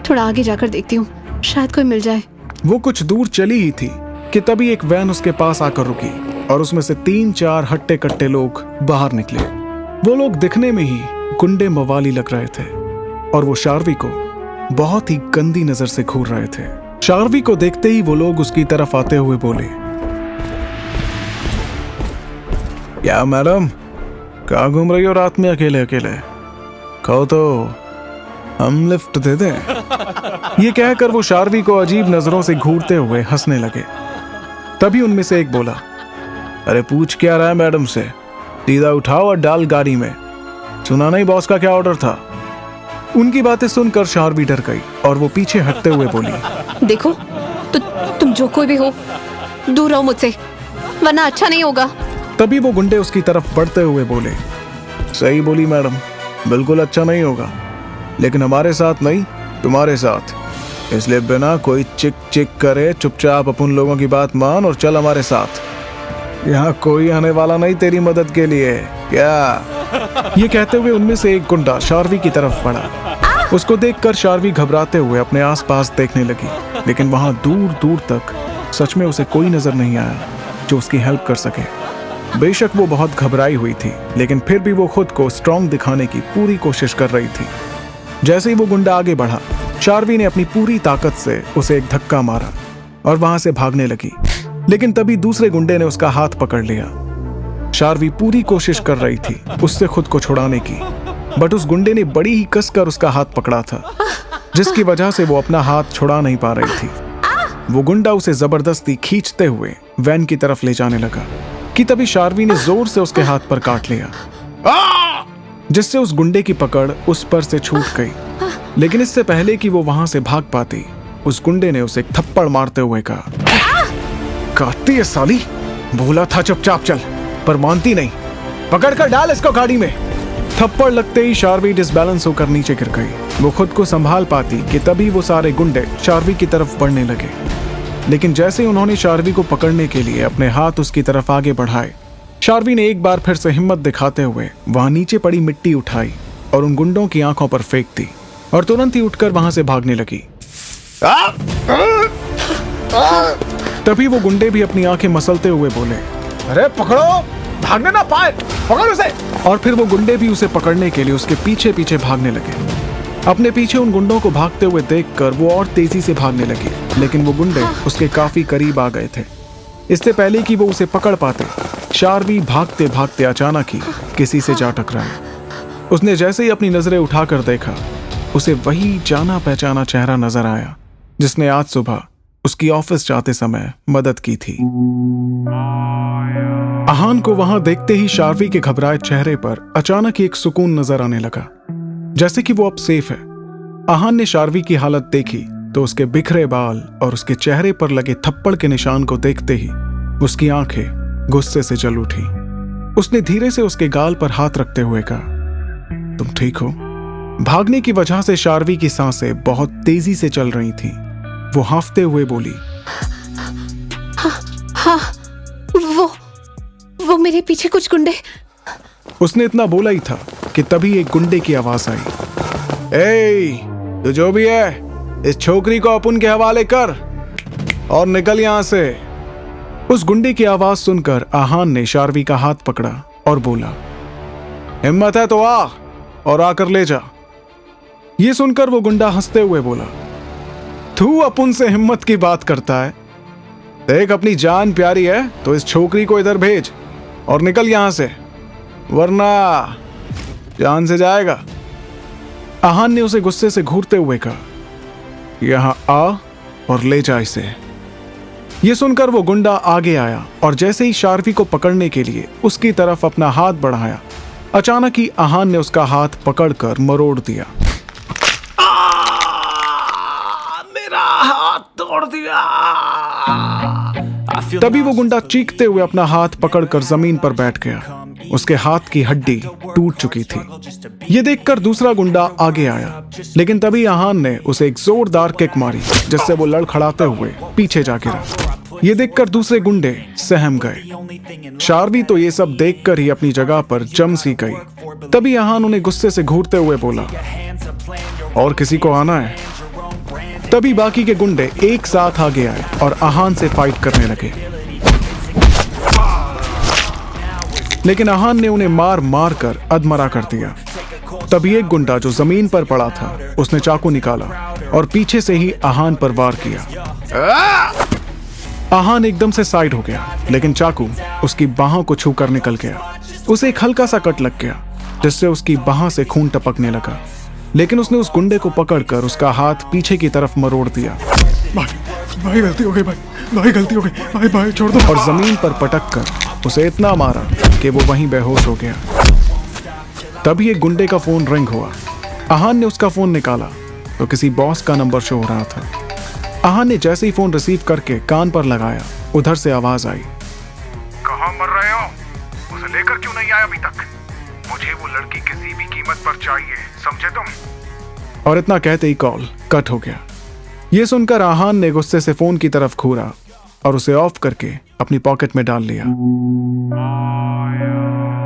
थोड़ा आगे जाकर देखती हूँ, शायद कोई मिल जाए। वो कुछ दूर चली ही थी कि तभी एक वैन उसके पास आकर रुकी और उसमें से 3-4 हट्टे कट्टे लोग बाहर निकले। वो लोग दिखने में ही गुंडे मवाली लग रहे थे और वो शार्वी को बहुत ही गंदी नजर से घूर रहे थे। शार्वी को देखते ही वो लोग उसकी तरफ आते हुए बोले, क्या मैडम, कहाँ घूम रही हो रात में अकेले अकेले? कहो तो हम लिफ्ट दे दें। ये कहकर वो शार्वी को अजीब नजरों से घूरते हुए हंसने लगे। तभी उनमें से एक बोला, अरे पूछ क्या रहा है मैडम से, सीधा उठाओ और डाल गाड़ी में। सुना नहीं बॉस का क्या ऑर्डर था? उनकी बातें सुनकर शार्वी डर गई और वो पीछे हटते हुए बोली, देखो तो तुम जो कोई भी हो, दूर रहो मुझसे, वरना अच्छा नहीं होगा। तभी वो गुंडे उसकी तरफ बढ़ते हुए बोले, सही बोली मैडम, बिल्कुल अच्छा नहीं होगा, लेकिन हमारे साथ नहीं, तुम्हारे साथ। इसलिए बिना कोई चिक चिक करे चुपचाप अपन लोगों की बात मान और चल हमारे साथ। यहाँ कोई आने वाला नहीं तेरी मदद के लिए, क्या? ये कहते हुए उनमें से एक गुंडा शार्वी की तरफ बढ़ा। उसको देखकर शार्वी घबराते हुए अपने आसपास देखने लगी, लेकिन वहां दूर दूर तक सच में उसे कोई नजर नहीं आया जो उसकी हेल्प कर सके। बेशक वो बहुत घबराई हुई थी, लेकिन फिर भी वो खुद को स्ट्रांग दिखाने की पूरी कोशिश कर रही थी। जैसे ही वो गुंडा आगे बढ़ा, शार्वी ने अपनी पूरी ताकत से उसे एक धक्का मारा और वहां से भागने लगी, लेकिन तभी दूसरे गुंडे ने उसका हाथ पकड़ लिया। शार्वी पूरी कोशिश कर रही थी उससे खुद को छुड़ाने की, बट उस गुंडे ने बड़ी ही कसकर उसका हाथ पकड़ा था, जिसकी वजह से वो अपना हाथ छुड़ा नहीं पा रही थी। वो गुंडा उसे जबरदस्ती खींचते हुए वैन की तरफ ले जाने लगा कि तभी शार्वी ने जोर से उसके हाथ पर काट लिया, जिससे उस गुंडे की पकड़ उस पर से छूट गई। लेकिन इससे पहले कि वो वहां से भाग पाती, उस गुंडे ने उसे एक थप्पड़ मारते हुए कहा, काटती है साली, बोला था चुपचाप चल, पर मानती नहीं, पकड़ कर डाल इसको गाड़ी में। थप्पड़ लगते ही शार्वी डिसबैलेंस होकर नीचे गिर गई। वो खुद को संभाल पाती कि तभी वो सारे गुंडे शार्वी की तरफ बढ़ने लगे, लेकिन जैसे ही उन्होंने शार्वी को पकड़ने के लिए अपने हाथ उसकी तरफ आगे बढ़ाए, शार्वी ने एक बार फिर से हिम्मत दिखाते हुए वहां नीचे पड़ी मिट्टी उठाई और उन गुंडों की आंखों पर फेंक दी और तुरंत ही उठकर वहां से भागने लगी। तभी वो गुंडे भी अपनी आंखें मसलते हुए बोले, अरे पकड़ो, भागने ना पाए, पकड़ उसे। और फिर वो गुंडे भी उसे पकड़ने के लिए उसके पीछे पीछे भागने लगे। अपने पीछे उन गुंडों को भागते हुए देखकर वो और तेजी से भागने लगे, लेकिन वो गुंडे उसके काफी करीब आ गए थे। इससे पहले कि वो उसे पकड़ पाते, शार्वी भागते भागते अचानक ही किसी से जा टकराया। उसने जैसे ही अपनी नजरें उठाकर देखा, उसे वही जाना पहचाना चेहरा नजर आया जिसने आज सुबह उसकी ऑफिस जाते समय मदद की थी। आहान को वहां देखते ही शार्वी के घबराए चेहरे पर अचानक ही एक सुकून नजर आने लगा, जैसे कि वो अब सेफ है। आहान ने शार्वी की हालत देखी तो उसके बिखरे बाल और उसके चेहरे पर लगे थप्पड़ के निशान को देखते ही उसकी आंखें गुस्से से जल उठी। उसने धीरे से उसके गाल पर हाथ रखते हुए कहा, तुम ठीक हो? भागने की वजह से शार्वी की सांसें बहुत तेजी से चल रही थीं। वो हांफते हुए बोली, हाँ, वो मेरे पीछे कुछ गुंडे। उसने इतना बोला ही था कि तभी एक गुंडे की आवाज आई, ए, तू जो भी है, इस छोकरी को अपन के हवाले कर और निकल यहां से। उस गुंडे की आवाज सुनकर आहान ने शार्वी का हाथ पकड़ा और बोला, हिम्मत है तो आ और आकर ले जा। ये सुनकर वो गुंडा हंसते हुए बोला, तू अपन से हिम्मत की बात करता है? देख, अपनी जान प्यारी है तो इस छोकरी को इधर भेज और निकल यहां से, वरना जान से जाएगा। आहान ने उसे गुस्से से घूरते हुए कहा, यहां आ और ले जा इसे। ये सुनकर वो गुंडा आगे आया और जैसे ही शार्वी को पकड़ने के लिए उसकी तरफ अपना हाथ बढ़ाया, अचानक ही आहान ने उसका हाथ पकड़कर मरोड़ दिया। मेरा हाथ तोड़ दिया। तभी वो गुंडा चीखते हुए अपना हाथ पकड़कर जमीन पर बैठ गया। उसके हाथ की हड्डी टूट चुकी थी। ये देखकर दूसरा गुंडा आगे आया, लेकिन तभी आहान ने उसे एक जोरदार किक मारी, जिससे वो लड़खड़ाते हुए पीछे जा गिरा। ये देखकर दूसरे गुंडे सहम गए। शार्वी तो ये सब देखकर ही अपनी जगह पर जम सी गई। तभी आहान उन्हें गुस्से से घूरते हुए बोला, और किसी को आना है तभी बाकी के गुंडे एक साथ आगे आए और आहान से फाइट करने लगे, लेकिन आहान ने उन्हें मार मार कर अधमरा कर दिया। तभी एक गुंडा जो जमीन पर पड़ा था उसने चाकू निकाला और पीछे से ही आहान पर वार किया। आहान एकदम से साइड हो गया, लेकिन चाकू उसकी बाहों को छूकर निकल गया। उसे एक हल्का सा कट लग गया जिससे उसकी बाह से खून टपकने लगा, लेकिन उसने उस गुंडे को पकड़कर उसका हाथ पीछे की तरफ मरोड़ दिया। भाई गलती हो गई, भाई गलती हो गई, भाई छोड़ दो। और जमीन पर पटक कर उसे इतना मारा कि वो वहीं बेहोश हो गया। तभी एक गुंडे का फोन रिंग हुआ। आहान ने उसका फोन निकाला तो किसी बॉस का नंबर शो हो रहा था। आहान ने जैसे ही फोन रिसीव करके कान पर लगाया, उधर से आवाज आई, कहाँ मर रहे हो? उसे लेकर क्यों नहीं आया अभी तक? मुझे वो लड़की किसी भी कीमत पर चाहिए, समझे तुम? और इतना कहते ही कॉल कट हो गया। ये सुनकर आहान ने गुस्से से फोन की तरफ घूरा और उसे ऑफ करके अपनी पॉकेट में डाल लिया।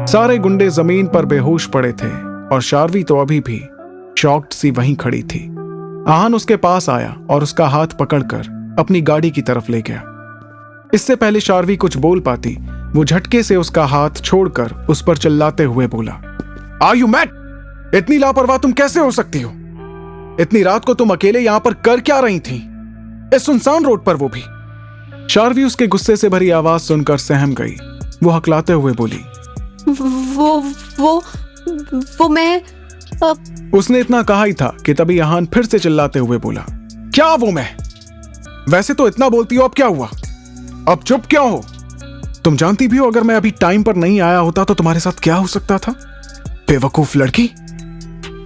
सारे गुंडे जमीन पर बेहोश पड़े थे और शार्वी तो अभी भी शॉक्ड सी वहीं खड़ी थी। आहान उसके पास आया और उसका हाथ पकड़कर अपनी गाड़ी की तरफ ले गया। इससे पहले शार्वी कुछ बोल पाती, वो झटके से उसका हाथ छोड़कर उस पर चिल्लाते हुए बोला, आर यू मैड? इतनी लापरवाह तुम कैसे हो सकती हो? इतनी रात को तुम अकेले यहां पर कर क्या रही थी, इस सुनसान रोड पर, वो भी? शार्वी उसके गुस्से से भरी आवाज सुनकर सहम गई। वो हकलाते हुए बोली, वो मैं उसने इतना कहा ही था कि तभी आहान फिर से चिल्लाते हुए बोला, क्या वो मैं? वैसे तो इतना बोलती हो, अब क्या हुआ? अब चुप क्यों हो? तुम जानती भी हो अगर मैं अभी टाइम पर नहीं आया होता तो तुम्हारे साथ क्या हो सकता था, बेवकूफ लड़की।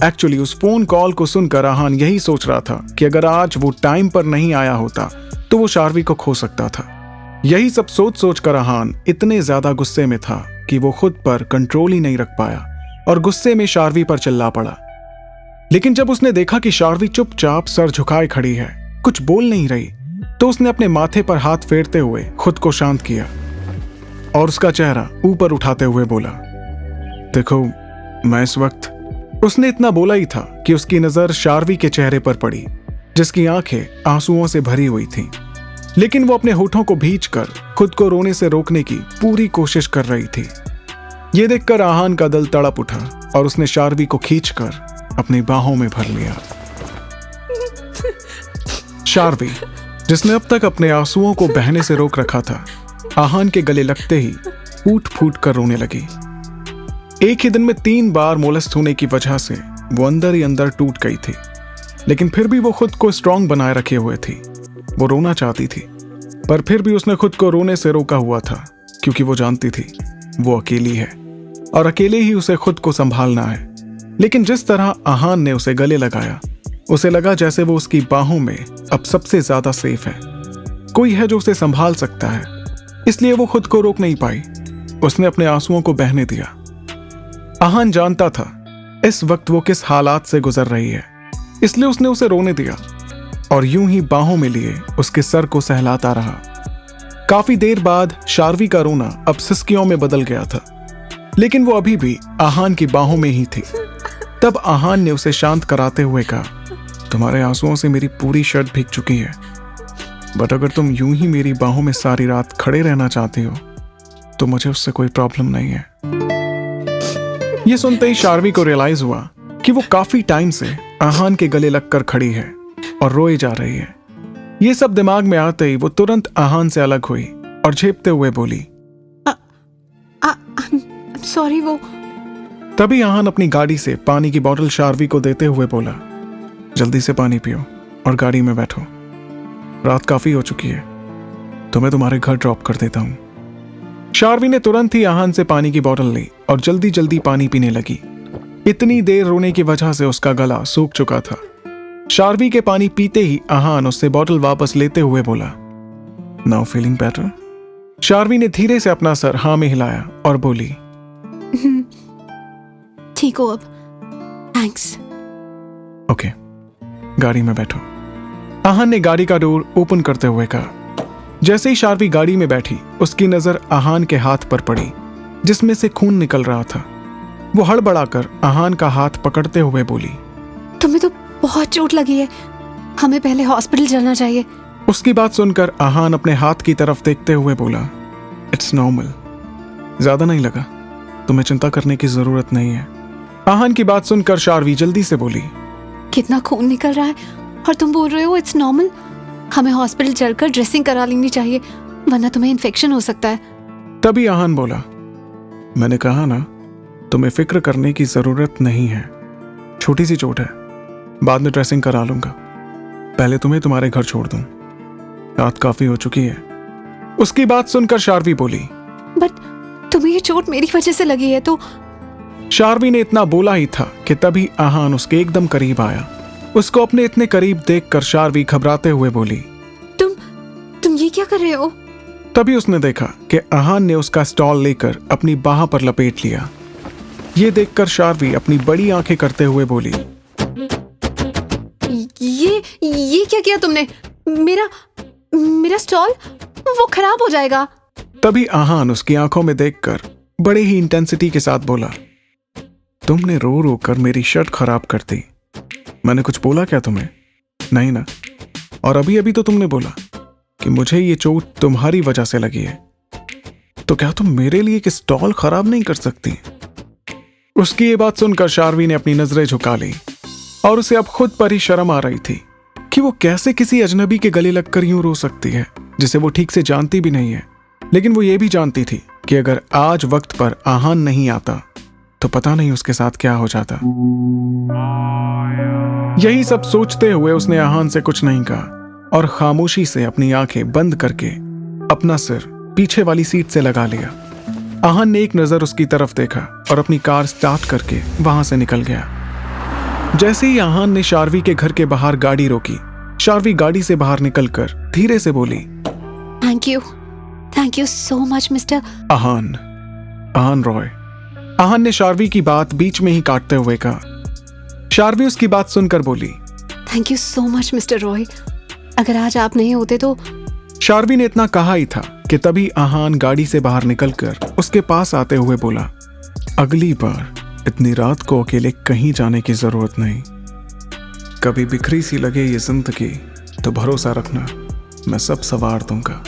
एक्चुअली उस फोन कॉल को सुनकर आहान यही सोच रहा था कि अगर आज वो टाइम पर नहीं आया होता तो वो शार्वी को खो सकता था। यही सब सोच सोच कर आहान इतने ज्यादा गुस्से में था कि वो खुद पर कंट्रोल ही नहीं रख पाया और गुस्से में शार्वी पर चिल्ला पड़ा। लेकिन जब उसने देखा कि शार्वी चुपचाप सर झुकाए खड़ी है, कुछ बोल नहीं रही, तो उसने अपने माथे पर हाथ फेरते हुए खुद को शांत किया और उसका चेहरा ऊपर उठाते हुए बोला, देखो मैं इस वक्त। उसने इतना बोला ही था कि उसकी नजर शार्वी के चेहरे पर पड़ी, जिसकी आंखें आंसुओं से भरी हुई थी, लेकिन वो अपने होठों को भींचकर खुद को रोने से रोकने की पूरी कोशिश कर रही थी। ये देखकर आहान का दिल तड़प उठा और उसने शार्वी को खींचकर अपनी बाहों में भर लिया। शार्वी, जिसने अब तक अपने आंसुओं को बहने से रोक रखा था, आहान के गले लगते ही फूट फूट कर रोने लगी। एक ही दिन में 3 बार मोलेस्ट होने की वजह से वो अंदर ही अंदर टूट गई थी, लेकिन फिर भी वो खुद को स्ट्रांग बनाए रखे हुए थी। वो रोना चाहती थी, पर फिर भी उसने खुद को रोने से रोका हुआ था, क्योंकि वो जानती थी वो अकेली है और अकेले ही उसे खुद को संभालना है। लेकिन जिस तरह आहान ने उसे गले लगाया, उसे लगा जैसे वो उसकी बाहों में अब सबसे ज्यादा सेफ है, कोई है जो उसे संभाल सकता है। इसलिए वो खुद को रोक नहीं पाई, उसने अपने आंसुओं को बहने दिया। आहान जानता था इस वक्त वो किस हालात से गुजर रही है, इसलिए उसने उसे रोने दिया और यूं ही बाहों में लिए उसके सर को सहलाता रहा। काफी देर बाद शार्वी का रोना अब सिसकियों में बदल गया था, लेकिन वो अभी भी आहान की बाहों में ही थी। तब आहान ने उसे शांत कराते हुए कहा, तुम्हारे आंसुओं से मेरी पूरी शर्ट भीग चुकी है, बट अगर तुम यूं ही मेरी बाहों में सारी रात खड़े रहना चाहती हो तो मुझे उससे कोई प्रॉब्लम नहीं है। ये सुनते ही शार्वी को रियलाइज हुआ कि वो काफी टाइम से आहान के गले लगकर खड़ी है और रोए जा रही है। ये सब दिमाग में आते ही वो तुरंत आहान से अलग हुई और झेपते हुए बोली, सॉरी। वो तभी आहान अपनी गाड़ी से पानी की बोतल शार्वी को देते हुए बोला, जल्दी से पानी पियो और गाड़ी में बैठो, रात काफी हो चुकी है, तो मैं तुम्हारे घर ड्रॉप कर देता हूं। शार्वी ने तुरंत ही आहान से पानी की बोतल ली और जल्दी जल्दी पानी पीने लगी। इतनी देर रोने की वजह से उसका गला सूख चुका था। शार्वी के पानी पीते ही आहान उससे बोतल वापस लेते हुए बोला, नाउ फीलिंग बेटर? शार्वी ने धीरे से अपना सर हाँ में हिलाया और बोली, ठीक हो अब, थैंक्स। ओके, गाड़ी में बैठो। आहान ने गाड़ी का डोर ओपन करते हुए कहा। जैसे ही शार्वी गाड़ी में बैठी, उसकी नजर आहान के हाथ पर पड़ी, जिसमें से खून निकल रहा था। वो हड़बड़ाकर आहान का हाथ पकड़ते हुए बोली, तुम्हें तो बहुत चोट लगी है, हमें पहले हॉस्पिटल जाना चाहिए। उसकी बात सुनकर आहान अपने हाथ की तरफ देखते हुए बोला, इट्स नॉर्मल, ज्यादा नहीं लगा, तुम्हें चिंता करने की जरूरत नहीं है। आहान की बात सुनकर शार्वी जल्दी से बोली, कितना खून निकल रहा है और तुम बोल रहे हो इट्स नॉर्मल। हमें हॉस्पिटल चलकर ड्रेसिंग करा लेनी चाहिए, वरना तुम्हें इन्फेक्शन हो सकता है। तभी आहान बोला, मैंने कहा ना, तुम्हें फिक्र करने की जरूरत नहीं है, छोटी सी चोट है, बाद में ड्रेसिंग करा लूंगा, पहले तुम्हें तुम्हारे घर छोड़ दूं, रात काफी हो चुकी है। उसकी बात सुनकर शार्वी बोली, बट तुम्हें ये चोट मेरी वजह से लगी है तो। शार्वी ने इतना बोला ही था कि तभी आहान उसके एकदम करीब आया। उसको अपने इतने करीब देखकर शार्वी घबराते हुए बोली, तुम ये क्या कर रहे हो? तभी उसने देखा कि आहान ने उसका स्टॉल लेकर अपनी बाह पर लपेट लिया। ये देखकर शार्वी अपनी बड़ी आंखें करते हुए बोली, ये क्या किया तुमने? मेरा स्टॉल, वो खराब हो जाएगा। तभी आहान उसकी आंखों में देखकर बड़े ही इंटेंसिटी के साथ बोला, तुमने रो रो कर मेरी शर्ट खराब कर दी, मैंने कुछ बोला क्या तुम्हें? नहीं ना। और अभी अभी तो तुमने बोला कि मुझे ये चोट तुम्हारी वजह से लगी है, तो क्या तुम मेरे लिए एक स्टॉल खराब नहीं कर सकती? उसकी ये बात सुनकर शार्वी ने अपनी नजरें झुका ली और उसे अब खुद पर ही शर्म आ रही थी कि वो कैसे किसी अजनबी के गले लगकर यूं रो सकती है जिसे वो ठीक से जानती भी नहीं है। लेकिन वो ये भी जानती थी कि अगर आज वक्त पर आहान नहीं आता तो पता नहीं उसके साथ क्या हो जाता। यही सब सोचते हुए उसने आहान से कुछ नहीं कहा और खामोशी से अपनी आंखें बंद करके अपना सिर पीछे वाली सीट से लगा लिया। आहान ने एक नजर उसकी तरफ देखा और अपनी कार स्टार्ट करके वहां से निकल गया। जैसे ही आहान ने शार्वी के घर के बाहर गाड़ी रोकी, शार्वी गाड़ी से बाहर निकलकर धीरे से बोली, thank you so much mister Aahan Roy. Aahan ने शार्वी की बात बीच में ही काटते हुए कहा। शार्वी उसकी बात सुनकर बोली, thank you so much mister Roy, अगर आज आप नहीं होते तो। शार्वी ने इतना कहा ही था कि तभी आहान गाड़ी से बाहर निकलकर उसके पास आते हुए बोला, अगली बार इतनी रात को अकेले कहीं जाने की जरूरत नहीं। कभी बिखरी सी लगे ये जिंदगी तो भरोसा रखना, मैं सब संवार दूंगा।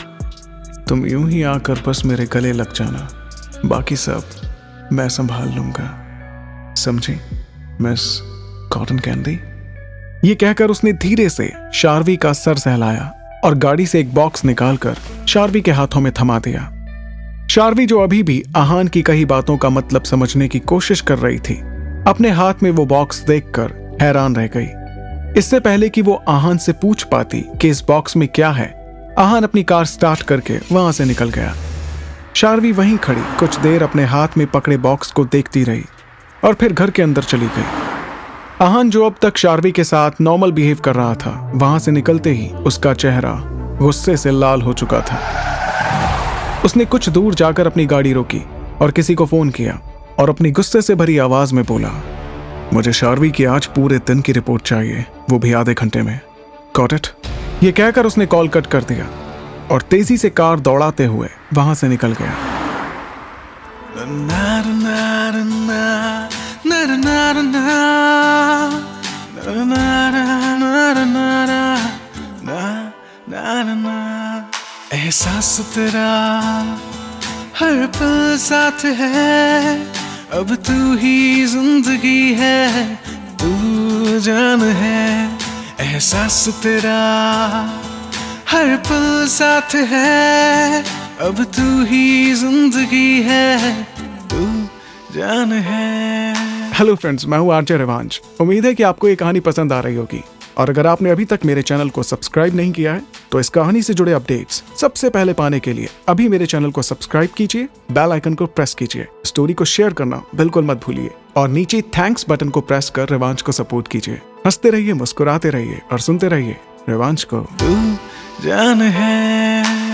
तुम यूं ही आकर बस मेरे गले लग जाना, बाकी सब मैं संभाल लूंगा, समझी मिस कॉटन कैंडी? ये कहकर उसने धीरे से शार्वी का सर सहलाया और गाड़ी से एक बॉक्स निकालकर शार्वी के हाथों में थमा दिया। शार्वी, जो अभी भी आहान की कही बातों का मतलब समझने की कोशिश कर रही थी, अपने हाथ में वो बॉक्स देखकर हैरान रह गई। इससे पहले कि वो आहान से पूछ पाती कि इस बॉक्स में क्या है, आहान अपनी कार स्टार्ट करके वहां से निकल गया। शार्वी वहीं खड़ी कुछ देर अपने हाथ में पकड़े बॉक्स को देखती रही और फिर घर के अंदर चली गई। आहान, जो अब तक शार्वी के साथ नॉर्मल बिहेव कर रहा था, वहां से निकलते ही उसका चेहरा गुस्से से लाल हो चुका था। उसने कुछ दूर जाकर अपनी गाड़ी रोकी और किसी को फोन किया और अपनी गुस्से से भरी आवाज में बोला, मुझे शार्वी की आज पूरे दिन की रिपोर्ट चाहिए, वो भी आधे घंटे में। Got it? ये कहकर उसने कॉल कट कर दिया और तेजी से कार दौड़ाते हुए वहां से निकल गया। एहसास तेरा हर पल साथ है, अब तू ही जिंदगी है, तू जान है। एहसास तेरा हर पल साथ है, अब तू ही जिंदगी है, तू जान है। हेलो फ्रेंड्स, मैं हूं आरजे रिवांश। उम्मीद है कि आपको ये कहानी पसंद आ रही होगी और अगर आपने अभी तक मेरे चैनल को सब्सक्राइब नहीं किया है तो इस कहानी से जुड़े अपडेट्स सबसे पहले पाने के लिए अभी मेरे चैनल को सब्सक्राइब कीजिए, बेल आइकन को प्रेस कीजिए, स्टोरी को शेयर करना बिल्कुल मत भूलिए और नीचे थैंक्स बटन को प्रेस कर रिवांश को सपोर्ट कीजिए। हंसते रहिए, मुस्कुराते रहिए और सुनते रहिए रिवांश को। तू जान है।